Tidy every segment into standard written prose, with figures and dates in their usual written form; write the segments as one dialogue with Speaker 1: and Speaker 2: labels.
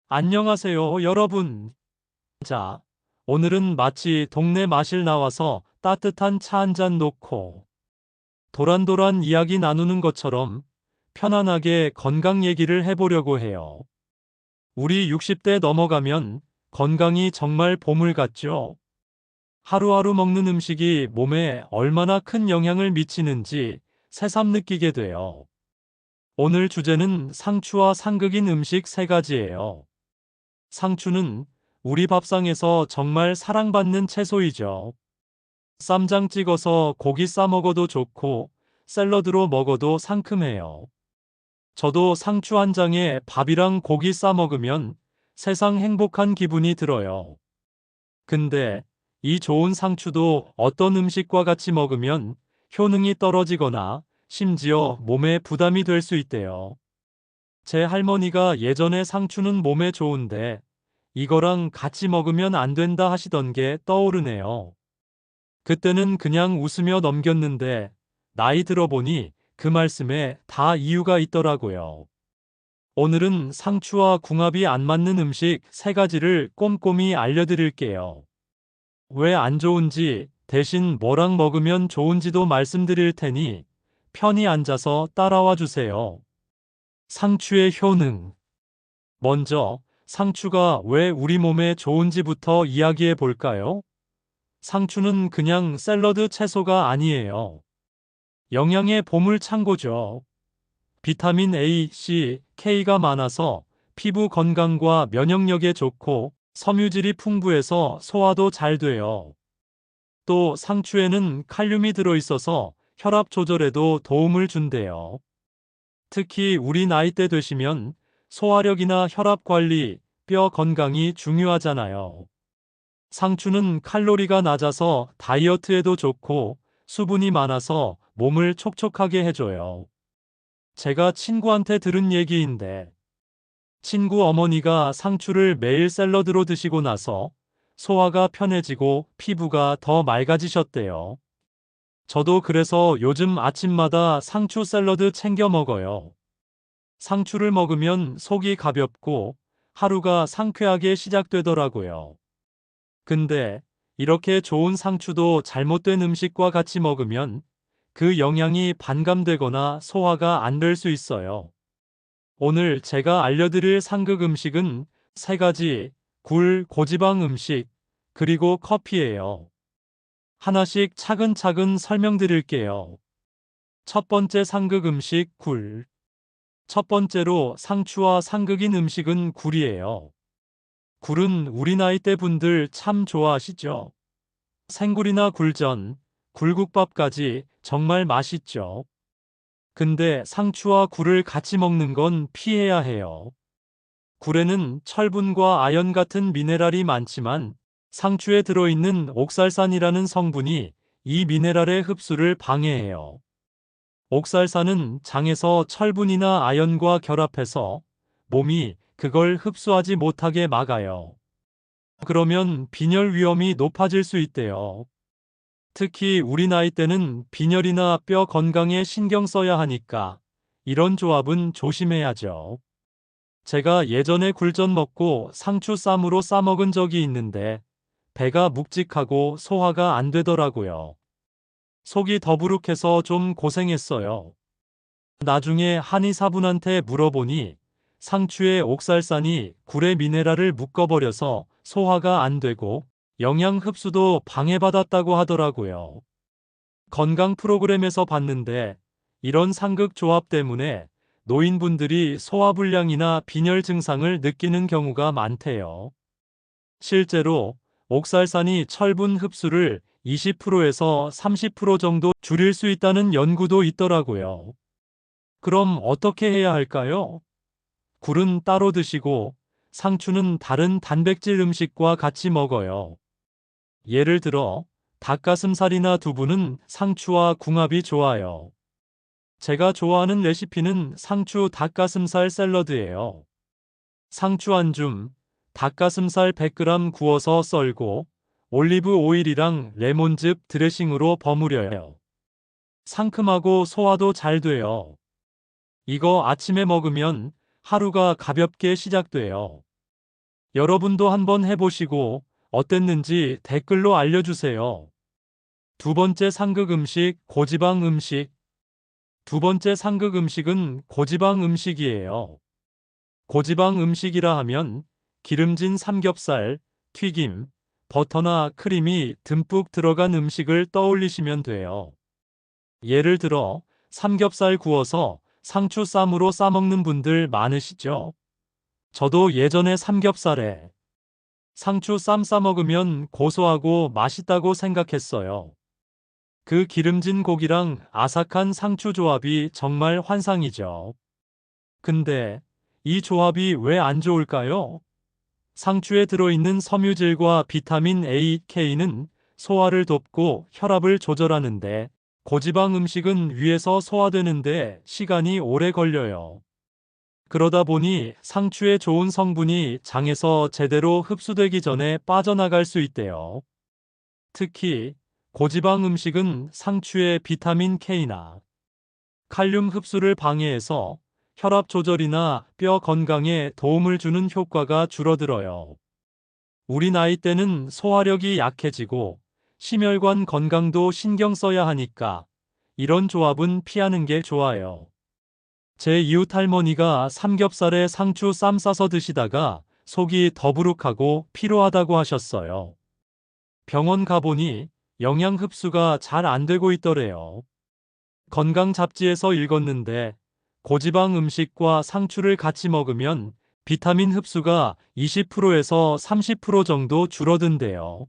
Speaker 1: 안녕하세요, 여러분. 자, 오늘은 마치 동네 마실 나와서 따뜻한 차 한 잔 놓고 도란도란 이야기 나누는 것처럼 편안하게 건강 얘기를 해보려고 해요. 우리 60대 넘어가면 건강이 정말 보물 같죠? 하루하루 먹는 음식이 몸에 얼마나 큰 영향을 미치는지 새삼 느끼게 돼요. 오늘 주제는 상추와 상극인 음식 세 가지예요. 상추는 우리 밥상에서 정말 사랑받는 채소이죠. 쌈장 찍어서 고기 싸 먹어도 좋고 샐러드로 먹어도 상큼해요. 저도 상추 한 장에 밥이랑 고기 싸 먹으면 세상 행복한 기분이 들어요. 근데 이 좋은 상추도 어떤 음식과 같이 먹으면 효능이 떨어지거나 심지어 몸에 부담이 될 수 있대요. 제 할머니가 예전에 상추는 몸에 좋은데 이거랑 같이 먹으면 안 된다 하시던 게 떠오르네요. 그때는 그냥 웃으며 넘겼는데 나이 들어보니 그 말씀에 다 이유가 있더라고요. 오늘은 상추와 궁합이 안 맞는 음식 세 가지를 꼼꼼히 알려드릴게요. 왜 안 좋은지 대신 뭐랑 먹으면 좋은지도 말씀드릴 테니 편히 앉아서 따라와 주세요. 상추의 효능. 먼저 상추가 왜 우리 몸에 좋은지부터 이야기해 볼까요? 상추는 그냥 샐러드 채소가 아니에요. 영양의 보물 창고죠. 비타민 A, C, K가 많아서 피부 건강과 면역력에 좋고 섬유질이 풍부해서 소화도 잘 돼요. 또 상추에는 칼륨이 들어있어서 혈압 조절에도 도움을 준대요. 특히 우리 나이대 되시면 소화력이나 혈압 관리, 뼈 건강이 중요하잖아요. 상추는 칼로리가 낮아서 다이어트에도 좋고 수분이 많아서 몸을 촉촉하게 해줘요. 제가 친구한테 들은 얘기인데 친구 어머니가 상추를 매일 샐러드로 드시고 나서 소화가 편해지고 피부가 더 맑아지셨대요. 저도 그래서 요즘 아침마다 상추 샐러드 챙겨 먹어요. 상추를 먹으면 속이 가볍고 하루가 상쾌하게 시작되더라고요. 근데 이렇게 좋은 상추도 잘못된 음식과 같이 먹으면 그 영양이 반감되거나 소화가 안 될 수 있어요. 오늘 제가 알려드릴 상극 음식은 세 가지: 굴, 고지방 음식, 그리고 커피예요. 하나씩 차근차근 설명드릴게요. 첫 번째 상극 음식, 굴. 첫 번째로 상추와 상극인 음식은 굴이에요. 굴은 우리 나이대 분들 참 좋아하시죠? 생굴이나 굴전, 굴국밥까지 정말 맛있죠. 근데 상추와 굴을 같이 먹는 건 피해야 해요. 굴에는 철분과 아연 같은 미네랄이 많지만 상추에 들어있는 옥살산이라는 성분이 이 미네랄의 흡수를 방해해요. 옥살산은 장에서 철분이나 아연과 결합해서 몸이 그걸 흡수하지 못하게 막아요. 그러면 빈혈 위험이 높아질 수 있대요. 특히 우리 나이 때는 빈혈이나 뼈 건강에 신경 써야 하니까 이런 조합은 조심해야죠. 제가 예전에 굴전 먹고 상추 쌈으로 싸 먹은 적이 있는데 배가 묵직하고 소화가 안 되더라고요. 속이 더부룩해서 좀 고생했어요. 나중에 한의사분한테 물어보니 상추의 옥살산이 굴의 미네랄을 묶어버려서 소화가 안 되고 영양 흡수도 방해받았다고 하더라고요. 건강 프로그램에서 봤는데 이런 상극 조합 때문에 노인분들이 소화불량이나 빈혈 증상을 느끼는 경우가 많대요. 실제로 옥살산이 철분 흡수를 20%에서 30% 정도 줄일 수 있다는 연구도 있더라고요. 그럼 어떻게 해야 할까요? 굴은 따로 드시고 상추는 다른 단백질 음식과 같이 먹어요. 예를 들어 닭가슴살이나 두부는 상추와 궁합이 좋아요. 제가 좋아하는 레시피는 상추 닭가슴살 샐러드예요. 상추 한 줌, 닭가슴살 100g 구워서 썰고 올리브 오일이랑 레몬즙 드레싱으로 버무려요. 상큼하고 소화도 잘 돼요. 이거 아침에 먹으면 하루가 가볍게 시작돼요. 여러분도 한번 해보시고 어땠는지 댓글로 알려주세요. 두 번째 상극 음식, 고지방 음식. 두 번째 상극 음식은 고지방 음식이에요. 고지방 음식이라 하면 기름진 삼겹살, 튀김, 버터나 크림이 듬뿍 들어간 음식을 떠올리시면 돼요. 예를 들어 삼겹살 구워서 상추 쌈으로 싸먹는 분들 많으시죠? 저도 예전에 삼겹살에 상추 쌈 싸먹으면 고소하고 맛있다고 생각했어요. 그 기름진 고기랑 아삭한 상추 조합이 정말 환상이죠. 근데 이 조합이 왜 안 좋을까요? 상추에 들어있는 섬유질과 비타민 A, K는 소화를 돕고 혈압을 조절하는데 고지방 음식은 위에서 소화되는데 시간이 오래 걸려요. 그러다 보니 상추의 좋은 성분이 장에서 제대로 흡수되기 전에 빠져나갈 수 있대요. 특히 고지방 음식은 상추의 비타민 K나 칼륨 흡수를 방해해서 혈압 조절이나 뼈 건강에 도움을 주는 효과가 줄어들어요. 우리 나이 때는 소화력이 약해지고 심혈관 건강도 신경 써야 하니까 이런 조합은 피하는 게 좋아요. 제 이웃 할머니가 삼겹살에 상추 쌈 싸서 드시다가 속이 더부룩하고 피로하다고 하셨어요. 병원 가보니 영양 흡수가 잘 안 되고 있더래요. 건강 잡지에서 읽었는데 고지방 음식과 상추를 같이 먹으면 비타민 흡수가 20%에서 30% 정도 줄어든대요.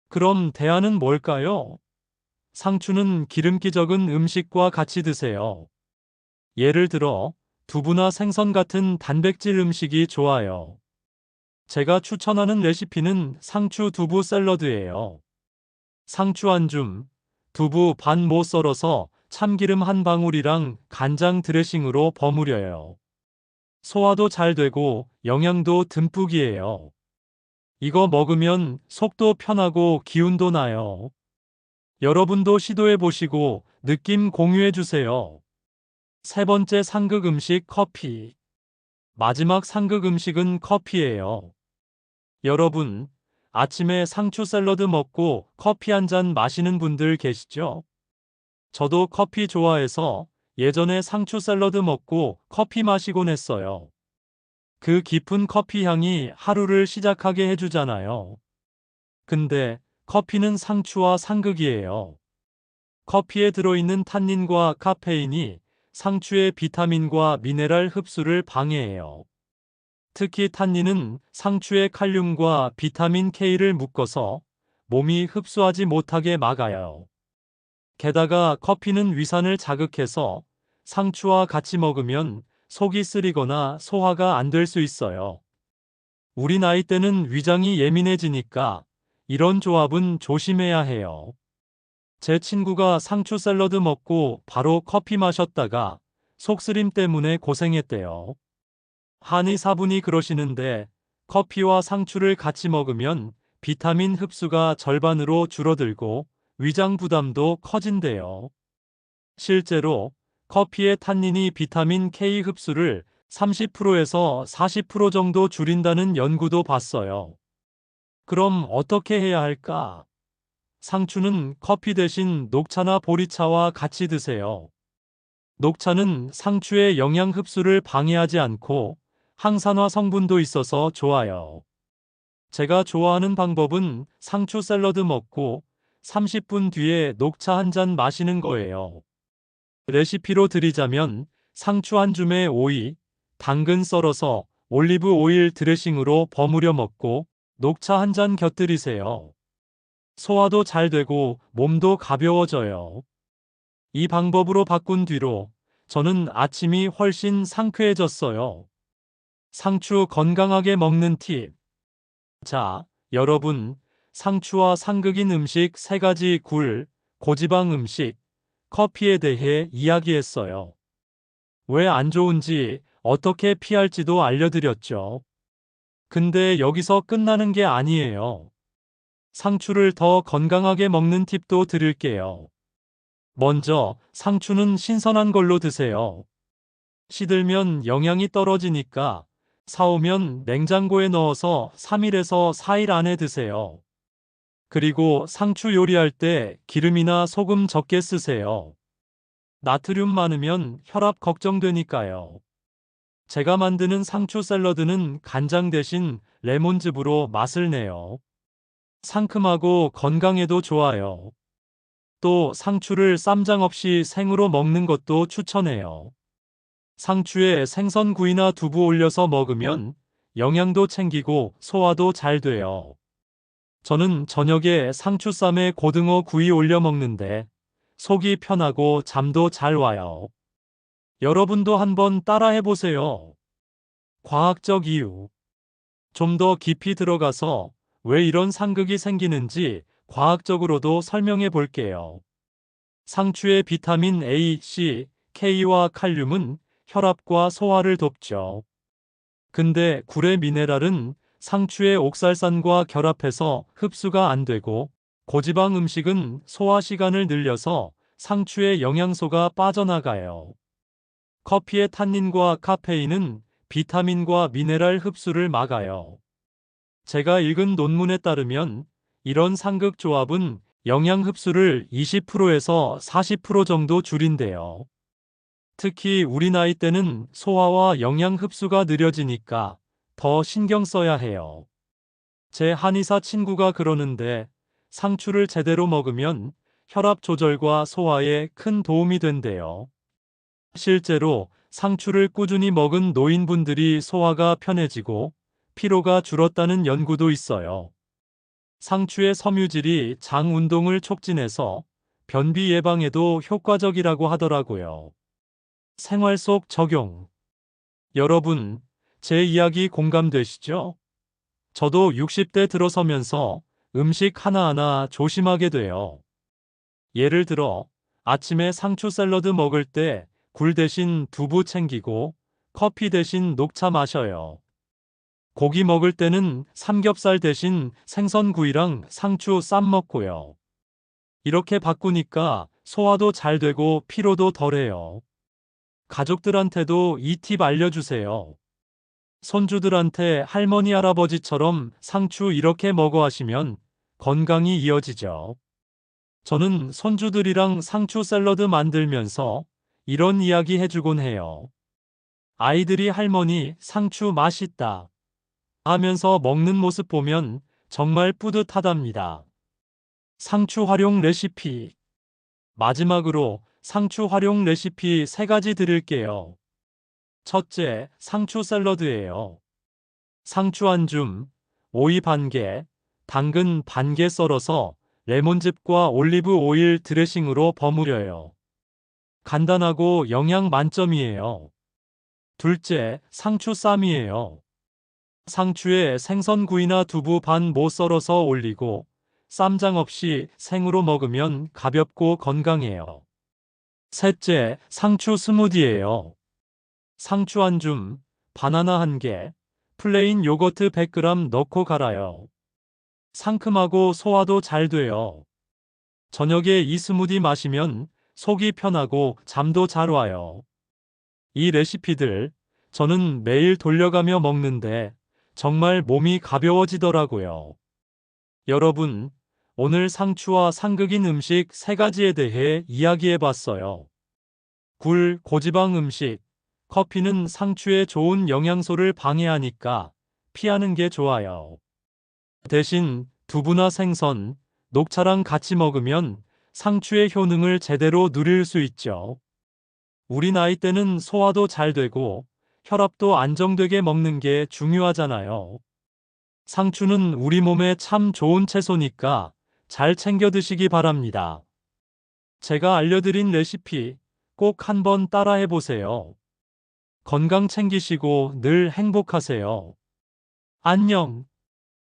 Speaker 1: 그럼 대안은 뭘까요? 상추는 기름기 적은 음식과 같이 드세요. 예를 들어 두부나 생선 같은 단백질 음식이 좋아요. 제가 추천하는 레시피는 상추 두부 샐러드예요. 상추 한 줌, 두부 반 모 썰어서 참기름 한 방울이랑 간장 드레싱으로 버무려요. 소화도 잘 되고 영양도 듬뿍이에요. 이거 먹으면 속도 편하고 기운도 나요. 여러분도 시도해 보시고 느낌 공유해 주세요. 세 번째 상극 음식 커피. 마지막 상극 음식은 커피예요. 여러분, 아침에 상추 샐러드 먹고 커피 한 잔 마시는 분들 계시죠? 저도 커피 좋아해서 예전에 상추 샐러드 먹고 커피 마시곤 했어요. 그 깊은 커피 향이 하루를 시작하게 해주잖아요. 근데 커피는 상추와 상극이에요. 커피에 들어있는 탄닌과 카페인이 상추의 비타민과 미네랄 흡수를 방해해요. 특히 탄닌은 상추의 칼륨과 비타민 K를 묶어서 몸이 흡수하지 못하게 막아요. 게다가 커피는 위산을 자극해서 상추와 같이 먹으면 속이 쓰리거나 소화가 안 될 수 있어요. 우리 나이 때는 위장이 예민해지니까 이런 조합은 조심해야 해요. 제 친구가 상추 샐러드 먹고 바로 커피 마셨다가 속쓰림 때문에 고생했대요. 한의사분이 그러시는데 커피와 상추를 같이 먹으면 비타민 흡수가 절반으로 줄어들고 위장 부담도 커진대요. 실제로 커피의 탄닌이 비타민 K 흡수를 30%에서 40% 정도 줄인다는 연구도 봤어요. 그럼 어떻게 해야 할까? 상추는 커피 대신 녹차나 보리차와 같이 드세요. 녹차는 상추의 영양 흡수를 방해하지 않고 항산화 성분도 있어서 좋아요. 제가 좋아하는 방법은 상추 샐러드 먹고 30분 뒤에 녹차 한 잔 마시는 거예요. 레시피로 드리자면 상추 한 줌에 오이, 당근 썰어서 올리브 오일 드레싱으로 버무려 먹고 녹차 한 잔 곁들이세요. 소화도 잘 되고 몸도 가벼워져요. 이 방법으로 바꾼 뒤로 저는 아침이 훨씬 상쾌해졌어요. 상추 건강하게 먹는 팁. 자, 여러분, 상추와 상극인 음식 세 가지 고지방 음식, 커피에 대해 이야기했어요. 왜 안 좋은지, 어떻게 피할지도 알려드렸죠. 근데 여기서 끝나는 게 아니에요. 상추를 더 건강하게 먹는 팁도 드릴게요. 먼저, 상추는 신선한 걸로 드세요. 시들면 영양이 떨어지니까 사오면 냉장고에 넣어서 3일에서 4일 안에 드세요. 그리고 상추 요리할 때 기름이나 소금 적게 쓰세요. 나트륨 많으면 혈압 걱정되니까요. 제가 만드는 상추 샐러드는 간장 대신 레몬즙으로 맛을 내요. 상큼하고 건강에도 좋아요. 또 상추를 쌈장 없이 생으로 먹는 것도 추천해요. 상추에 생선구이나 두부 올려서 먹으면 영양도 챙기고 소화도 잘 돼요. 저는 저녁에 상추쌈에 고등어 구이 올려 먹는데 속이 편하고 잠도 잘 와요. 여러분도 한번 따라해 보세요. 과학적 이유. 좀 더 깊이 들어가서 왜 이런 상극이 생기는지 과학적으로도 설명해 볼게요. 상추의 비타민 A, C, K와 칼륨은 혈압과 소화를 돕죠. 근데 굴의 미네랄은 상추의 옥살산과 결합해서 흡수가 안 되고 고지방 음식은 소화 시간을 늘려서 상추의 영양소가 빠져나가요. 커피의 탄닌과 카페인은 비타민과 미네랄 흡수를 막아요. 제가 읽은 논문에 따르면 이런 상극 조합은 영양 흡수를 20%에서 40% 정도 줄인대요. 특히 우리 나이 때는 소화와 영양 흡수가 느려지니까 더 신경 써야 해요. 제 한의사 친구가 그러는데 상추를 제대로 먹으면 혈압 조절과 소화에 큰 도움이 된대요. 실제로 상추를 꾸준히 먹은 노인분들이 소화가 편해지고 피로가 줄었다는 연구도 있어요. 상추의 섬유질이 장 운동을 촉진해서 변비 예방에도 효과적이라고 하더라고요. 생활 속 적용. 여러분, 제 이야기 공감되시죠? 저도 60대 들어서면서 음식 하나하나 조심하게 돼요. 예를 들어, 아침에 상추 샐러드 먹을 때 굴 대신 두부 챙기고 커피 대신 녹차 마셔요. 고기 먹을 때는 삼겹살 대신 생선구이랑 상추 쌈 먹고요. 이렇게 바꾸니까 소화도 잘 되고 피로도 덜해요. 가족들한테도 이 팁 알려주세요. 손주들한테 할머니 할아버지처럼 상추 이렇게 먹어 하시면 건강이 이어지죠. 저는 손주들이랑 상추 샐러드 만들면서 이런 이야기 해주곤 해요. 아이들이 할머니 상추 맛있다 하면서 먹는 모습 보면 정말 뿌듯하답니다. 상추 활용 레시피. 마지막으로 상추 활용 레시피 3가지 드릴게요. 첫째, 상추 샐러드예요. 상추 한 줌, 오이 반 개, 당근 반 개 썰어서 레몬즙과 올리브 오일 드레싱으로 버무려요. 간단하고 영양 만점이에요. 둘째, 상추 쌈이에요. 상추에 생선구이나 두부 반 모 썰어서 올리고 쌈장 없이 생으로 먹으면 가볍고 건강해요. 셋째, 상추 스무디예요. 상추 한 줌, 바나나 한 개, 플레인 요거트 100g 넣고 갈아요. 상큼하고 소화도 잘 돼요. 저녁에 이 스무디 마시면 속이 편하고 잠도 잘 와요. 이 레시피들 저는 매일 돌려가며 먹는데 정말 몸이 가벼워지더라고요. 여러분, 오늘 상추와 상극인 음식 3가지에 대해 이야기해 봤어요. 굴, 고지방 음식, 커피는 상추의 좋은 영양소를 방해하니까 피하는 게 좋아요. 대신 두부나 생선, 녹차랑 같이 먹으면 상추의 효능을 제대로 누릴 수 있죠. 우리 나이 때는 소화도 잘 되고 혈압도 안정되게 먹는 게 중요하잖아요. 상추는 우리 몸에 참 좋은 채소니까 잘 챙겨 드시기 바랍니다. 제가 알려드린 레시피 꼭 한번 따라해 보세요. 건강 챙기시고 늘 행복하세요. 안녕.